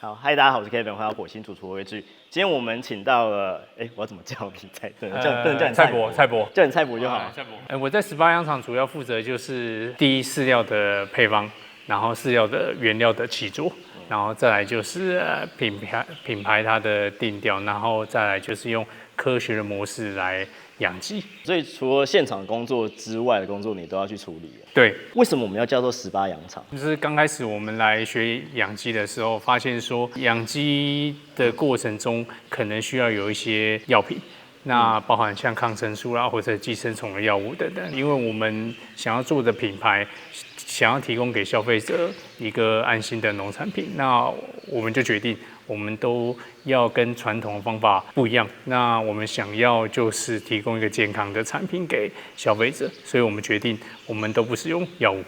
好，嗨，大家好，我是 Kevin，欢迎到火星主厨微剧。今天我们请到了，我要怎么叫你？不能叫你蔡伯，叫你蔡伯就好。蔡伯，我在18羊场主要负责就是第一饲料的配方，然后饲料的原料的起作，然后再来就是品牌它的定调，然后再来就是用科学的模式来养鸡。所以除了现场工作之外的工作，你都要去处理。对，为什么我们要叫做18羊场？就是刚开始我们来学养鸡的时候，发现说养鸡的过程中可能需要有一些药品。那包含像抗生素啦，或者寄生虫的药物等等，因为我们想要做的品牌，想要提供给消费者一个安心的农产品，那我们就决定，我们都要跟传统的方法不一样。那我们想要就是提供一个健康的产品给消费者，所以我们决定，我们都不使用药物。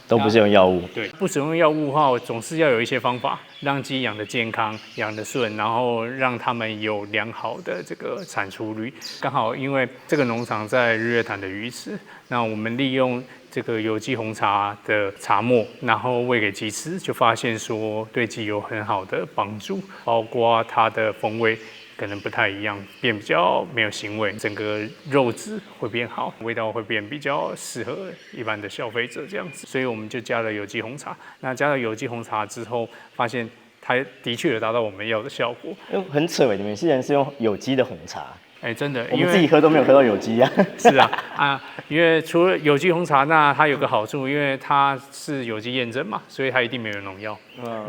都不是用药物，对，不使用药物的话，总是要有一些方法让鸡养得健康、养得顺，然后让它们有良好的这个产出率。刚好因为这个农场在日月潭的鱼池，那我们利用这个有机红茶的茶末，然后喂给鸡吃，就发现说对鸡有很好的帮助，包括它的风味可能不太一样，变比较没有腥味，整个肉质会变好，味道会变比较适合一般的消费者这样子，所以我们就加了有机红茶。那加了有机红茶之后，发现它的确有达到我们要的效果。很扯你们竟然是用有机的红茶。真的，我们自己喝都没有喝到有机啊。是啊，因为除了有机红茶，那它有个好处，因为它是有机验证嘛，所以它一定没有农药。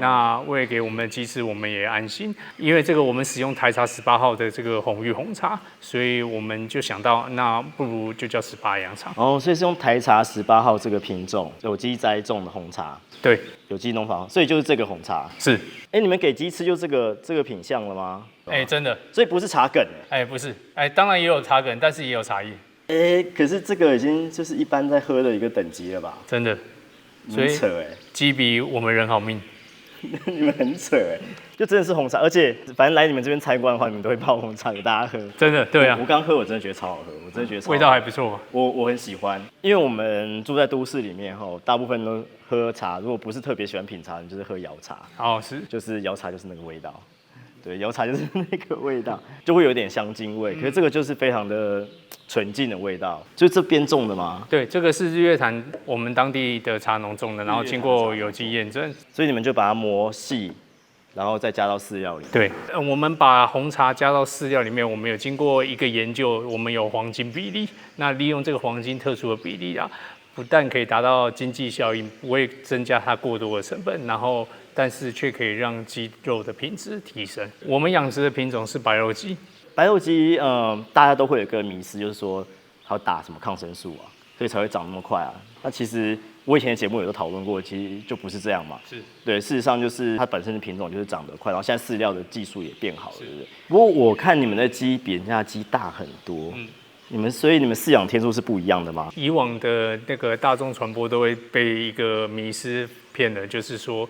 那喂给我们的鸡吃，我们也安心，因为这个我们使用台茶18号的这个红玉红茶，所以我们就想到，那不如就叫18羊场。所以是用台茶18号这个品种，有机栽种的红茶。对，有机农法，所以就是这个红茶。是。你们给鸡吃就这个品相了吗？真的。所以不是茶梗。不是。当然也有茶梗，但是也有茶叶。可是这个已经就是一般在喝的一个等级了吧？真的。所以扯鸡比我们人好命。你们很扯就真的是红茶，而且反正来你们这边参观的话，你们都会泡红茶给大家喝。真的，对啊。我刚喝，我真的觉得超好喝，我真的觉得味道还不错。我很喜欢，因为我们住在都市里面大部分都喝茶，如果不是特别喜欢品茶，你就是喝摇茶。是。就是摇茶就是那个味道，对，摇茶就是那个味道，就会有点香精味。可是这个就是非常的纯净的味道，就这边种的吗？对，这个是日月潭我们当地的茶农种的，然后经过有机验证，所以你们就把它磨细，然后再加到饲料里。对，我们把红茶加到饲料里面，我们有经过一个研究，我们有黄金比例，那利用这个黄金特殊的比例不但可以达到经济效应，不会增加它过多的成本，然后但是却可以让鸡肉的品质提升。我们养殖的品种是白肉鸡。白肉鸡，大家都会有一个迷思，就是说它要打什么抗生素所以才会长那么快那其实我以前的节目也都讨论过，其实就不是这样嘛。是。对，事实上就是它本身的品种就是长得快，然后现在饲料的技术也变好了，对不对？不过我看你们的鸡比人家的鸡大很多。所以你们饲养天数是不一样的吗？以往的那个大众传播都会被一个迷思骗了，就是说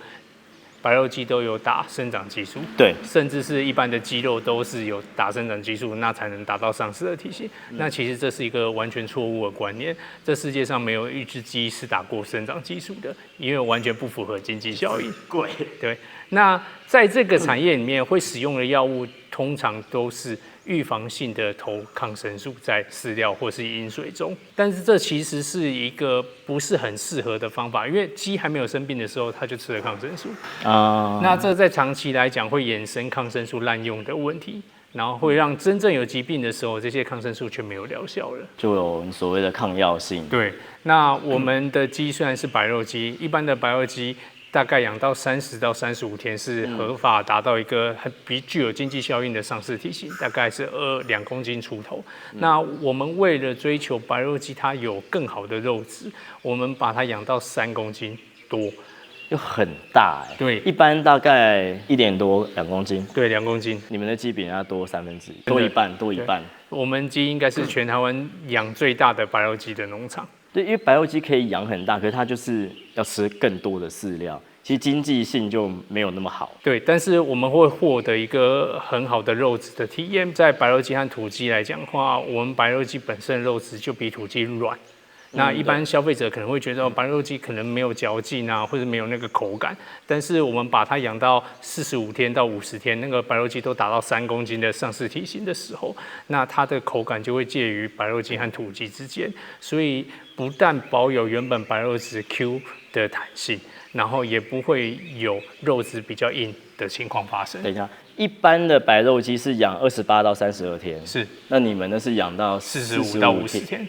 白肉鸡都有打生长激素，对，甚至是一般的鸡肉都是有打生长激素，那才能达到上市的体型。那其实这是一个完全错误的观念，这世界上没有一只鸡是打过生长激素的，因为完全不符合经济效益。贵。对，那在这个产业里面会使用的药物，通常都是预防性的投抗生素在饲料或是饮水中，但是这其实是一个不是很适合的方法，因为鸡还没有生病的时候，它就吃了抗生素那这在长期来讲会衍生抗生素滥用的问题，然后会让真正有疾病的时候，这些抗生素却没有疗效了，就有所谓的抗药性。对，那我们的鸡虽然是白肉鸡，一般的白肉鸡大概养到30到35天是合法达到一个比具有经济效应的上市体型，大概是2公斤出头。那我们为了追求白肉鸡它有更好的肉质，我们把它养到3公斤多，又很大对，一般大概1点多2公斤。对2公斤。你们的鸡比人家多1/3，多一半，多一半。我们鸡应该是全台湾养最大的白肉鸡的农场。对，因为白肉鸡可以养很大，可是它就是要吃更多的饲料，其实经济性就没有那么好。对，但是我们会获得一个很好的肉质的体验。在白肉鸡和土鸡来讲的话，我们白肉鸡本身的肉质就比土鸡软，那一般消费者可能会觉得白肉鸡可能没有嚼劲啊，或者没有那个口感。但是我们把它养到45天到50天，那个白肉鸡都达到3公斤的上市体型的时候，那它的口感就会介于白肉鸡和土鸡之间，所以不但保有原本白肉质 Q 的弹性，然后也不会有肉质比较硬的情况发生。等一下，一般的白肉鸡是养28到32天，是。那你们那是养到45到50天。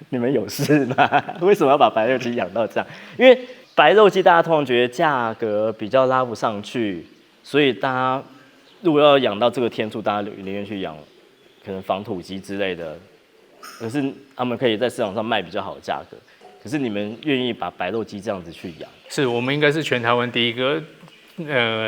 你们有事吗？为什么要把白肉鸡养到这样？因为白肉鸡大家通常觉得价格比较拉不上去，所以大家如果要养到这个天数，大家宁愿去养可能仿土鸡之类的，可是他们可以在市场上卖比较好的价格。可是你们愿意把白肉鸡这样子去养？是我们应该是全台湾第一个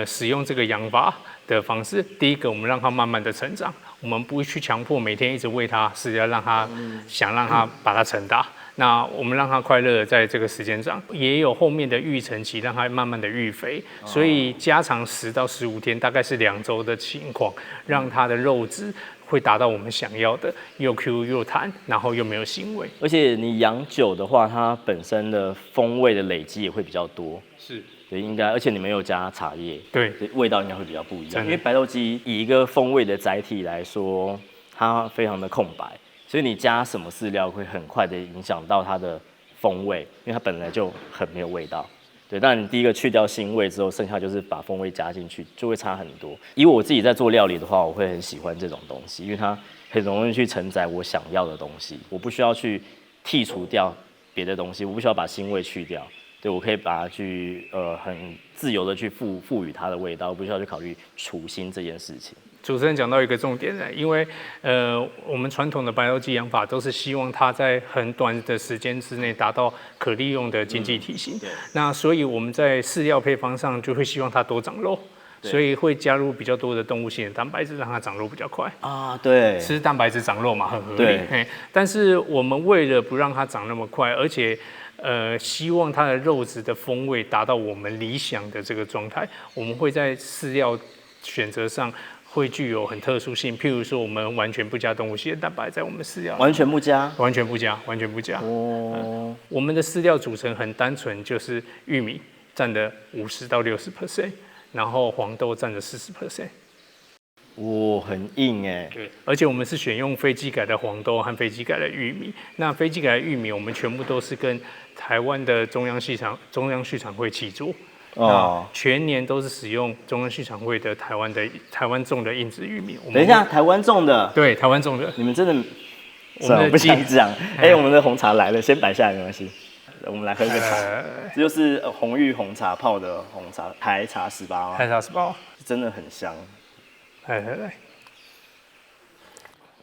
使用这个养法的方式。第一个，我们让它慢慢的成长，我们不会去强迫每天一直喂它，是要让它想让它把它成大。那我们让它快乐的在这个时间长，也有后面的育成期，让它慢慢的育肥，所以加长10到15天，大概是2周的情况，让它的肉质会达到我们想要的，又 Q 又弹，然后又没有腥味。而且你养久的话，它本身的风味的累积也会比较多。是。对，应该，而且你们有加茶叶，对，味道应该会比较不一样。因为白肉鸡以一个风味的载体来说，它非常的空白，所以你加什么饲料会很快的影响到它的风味，因为它本来就很没有味道。对，但你第一个去掉腥味之后，剩下就是把风味加进去，就会差很多。以我自己在做料理的话，我会很喜欢这种东西，因为它很容易去承载我想要的东西，我不需要去剔除掉别的东西，我不需要把腥味去掉。对，我可以把它去很自由的去赋予它的味道，不需要去考虑除腥这件事情。主持人讲到一个重点了，因为我们传统的白肉鸡养法都是希望它在很短的时间之内达到可利用的经济体型，那所以我们在饲料配方上就会希望它多长肉，所以会加入比较多的动物性的蛋白质，让它长肉比较快啊。对，吃蛋白质长肉嘛，很合理。但是我们为了不让它长那么快，而且希望它的肉质的风味达到我们理想的这个状态，我们会在饲料选择上会具有很特殊性。譬如说，我们完全不加动物性的蛋白在我们饲料，完全不加，完全不加，完全不加。我们的饲料组成很单纯，就是玉米占了50到60%，然后黄豆占了40%。哇，很硬哎。对，而且我们是选用非基改的黄豆和非基改的玉米。那非基改的玉米，我们全部都是跟台湾的中央畜产会契作。全年都是使用中央畜产会的台湾种的硬质玉米。等一下，台湾种的？对，台湾种的。你们真的？我不想讲。我们的红茶来了，先摆下来没关系。我们来喝一个茶，这就是红玉红茶泡的红茶，台茶18。台茶18，真的很香。来，等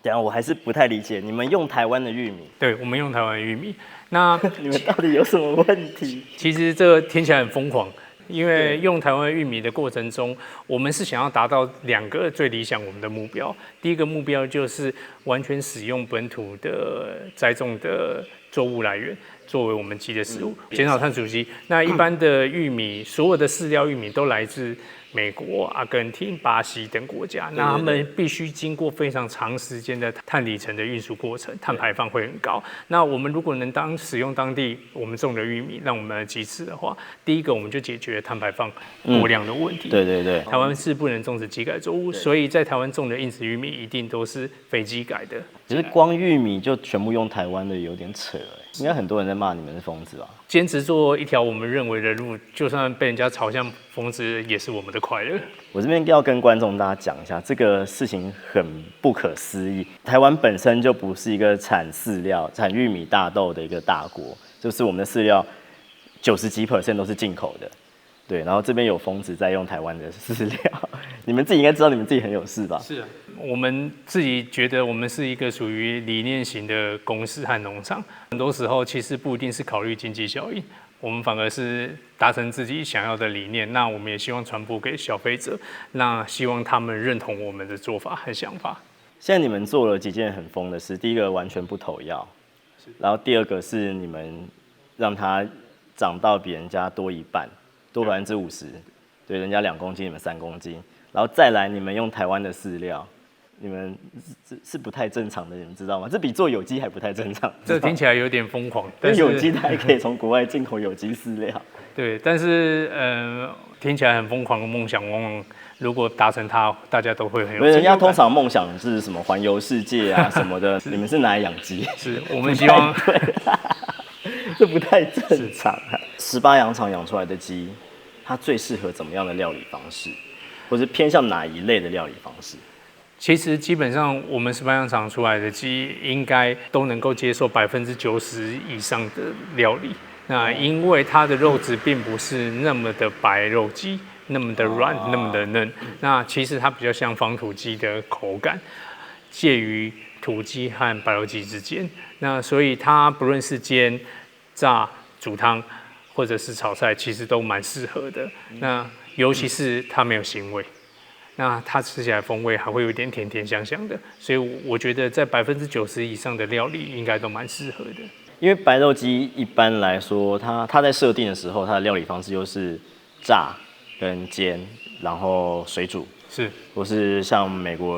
一下我还是不太理解，你们用台湾的玉米？对，我们用台湾的玉米。那你们到底有什么问题？其实这个听起来很疯狂，因为用台湾玉米的过程中，我们是想要达到2个最理想我们的目标。第一个目标就是完全使用本土的栽种的作物来源作为我们鸡的食物，减少碳足迹。那一般的玉米，所有的饲料玉米都来自美国、阿根廷、巴西等国家，那他们必须经过非常长时间的碳里程的运输过程，碳排放会很高。那我们如果能使用当地我们种的玉米，让我们的鸡吃的话，第一个我们就解决碳排放过量的问题。对。台湾是不能种植基改作物，所以在台湾种的硬质玉米一定都是非基改的。只是光玉米就全部用台湾的，有点扯哎。应该很多人在骂你们是疯子吧？坚持做一条我们认为的路，就算被人家嘲笑疯子，也是我们的快乐。我这边要跟观众大家讲一下，这个事情很不可思议。台湾本身就不是一个产饲料、产玉米、大豆的一个大国，就是我们的饲料90几%都是进口的。对，然后这边有疯子在用台湾的饲料，你们自己应该知道你们自己很有事吧？是啊，我们自己觉得我们是一个属于理念型的公司和农场，很多时候其实不一定是考虑经济效益，我们反而是达成自己想要的理念。那我们也希望传播给消费者，那希望他们认同我们的做法和想法。现在你们做了几件很疯的事，第一个完全不投药，然后第二个是你们让它长到比人家多1半。多50%，对，人家2公斤，你们3公斤，然后再来你们用台湾的饲料，你们是不太正常的，你们知道吗？这比做有机还不太正常。这听起来有点疯狂，但是有机它还可以从国外进口有机饲料。对，但是听起来很疯狂的梦想，往往如果达成它，大家都会很有成就感。人家通常梦想是什么环游世界啊什么的，你们是拿来养鸡？是我们希望，这不太正常啊。18羊场养出来的鸡，它最适合怎么样的料理方式，或是偏向哪一类的料理方式？其实基本上我们18羊场出来的鸡，应该都能够接受90%以上的料理。那因为它的肉质并不是那么的白肉鸡，那么的软，那么的嫩。那其实它比较像仿土鸡的口感，介于土鸡和白肉鸡之间。那所以它不论是煎、炸、煮汤，或者是炒菜，其实都蛮适合的。那尤其是它没有腥味，那它吃起来风味还会有一点甜甜香香的。所以我觉得在90%以上的料理应该都蛮适合的。因为白肉鸡一般来说，它在设定的时候，它的料理方式就是炸跟煎，然后水煮，是，或是像美国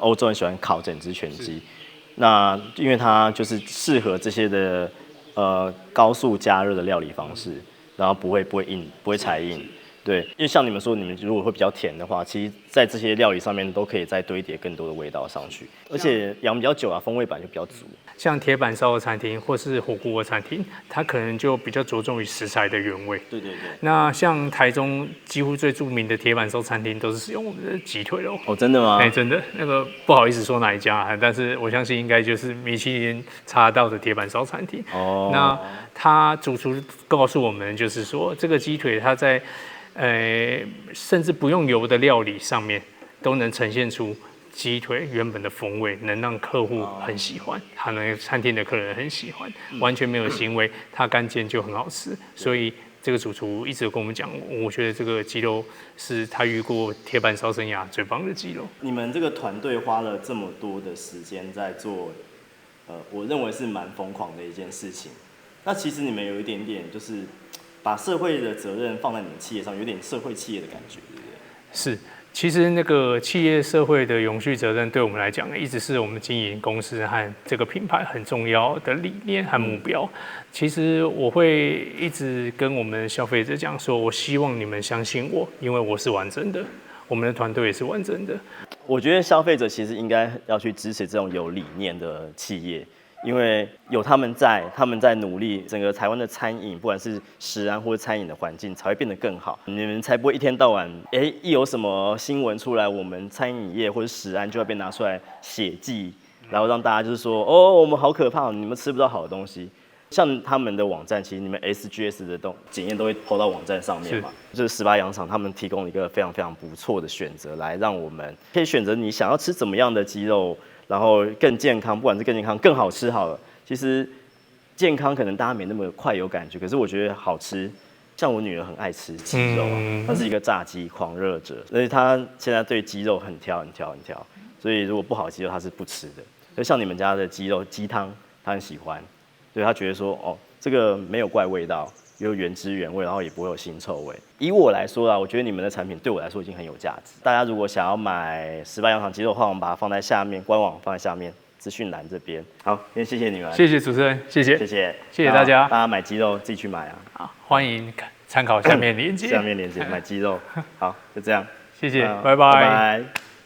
欧洲很喜欢烤整只全鸡。那因为它就是适合这些的高速加热的料理方式，然后不会硬，不会柴硬。对，因为像你们说，你们如果会比较甜的话，其实在这些料理上面都可以再堆叠更多的味道上去，而且养比较久啊，风味感就比较足。像铁板烧的餐厅或是火锅的餐厅，它可能就比较着重于食材的原味。对对对。那像台中几乎最著名的铁板烧餐厅，都是使用我们的鸡腿肉。哦，真的吗？真的，那个不好意思说哪一家，但是我相信应该就是米其林查到的铁板烧餐厅。哦。那他主厨告诉我们，就是说这个鸡腿它在甚至不用油的料理上面，都能呈现出鸡腿原本的风味，能让客户很喜欢，他那个餐厅的客人很喜欢，完全没有腥味，它干煎就很好吃。所以这个主厨一直跟我们讲，我觉得这个鸡肉是他遇过铁板烧生涯最棒的鸡肉。你们这个团队花了这么多的时间在做，我认为是蛮疯狂的一件事情。那其实你们有一点点就是把社会的责任放在你们企业上，有点社会企业的感觉，对不对？是，其实那个企业社会的永续责任，对我们来讲，一直是我们经营公司和这个品牌很重要的理念和目标。其实我会一直跟我们消费者讲说，我希望你们相信我，因为我是完整的，我们的团队也是完整的。我觉得消费者其实应该要去支持这种有理念的企业。因为有他们在努力，整个台湾的餐饮，不管是食安或者餐饮的环境，才会变得更好。你们才不会一天到晚，一有什么新闻出来，我们餐饮业或者食安就要被拿出来血祭，然后让大家就是说，哦，我们好可怕，你们吃不到好的东西。像他们的网站，其实你们 SGS 的检验都会抛到网站上面嘛，就是18羊场他们提供了一个非常非常不错的选择，来让我们可以选择你想要吃怎么样的鸡肉。然后更健康，不管是更健康、更好吃好了。其实健康可能大家没那么快有感觉，可是我觉得好吃。像我女儿很爱吃鸡肉，她是一个炸鸡狂热者，所以她现在对鸡肉很挑。所以如果不好的鸡肉她是不吃的。就像你们家的鸡肉鸡汤，她很喜欢，对她觉得说哦，这个没有怪味道。有原汁原味，然后也不会有腥臭味。以我来说啊，我觉得你们的产品对我来说已经很有价值。大家如果想要买18羊场鸡肉的话，我们把它放在下面，官网放在下面资讯栏这边。好，先谢谢你们，谢谢主持人，谢谢大家。大家买鸡肉自己去买啊。好，欢迎参考下面链接。下面链接买鸡肉。好，就这样，谢谢，拜拜。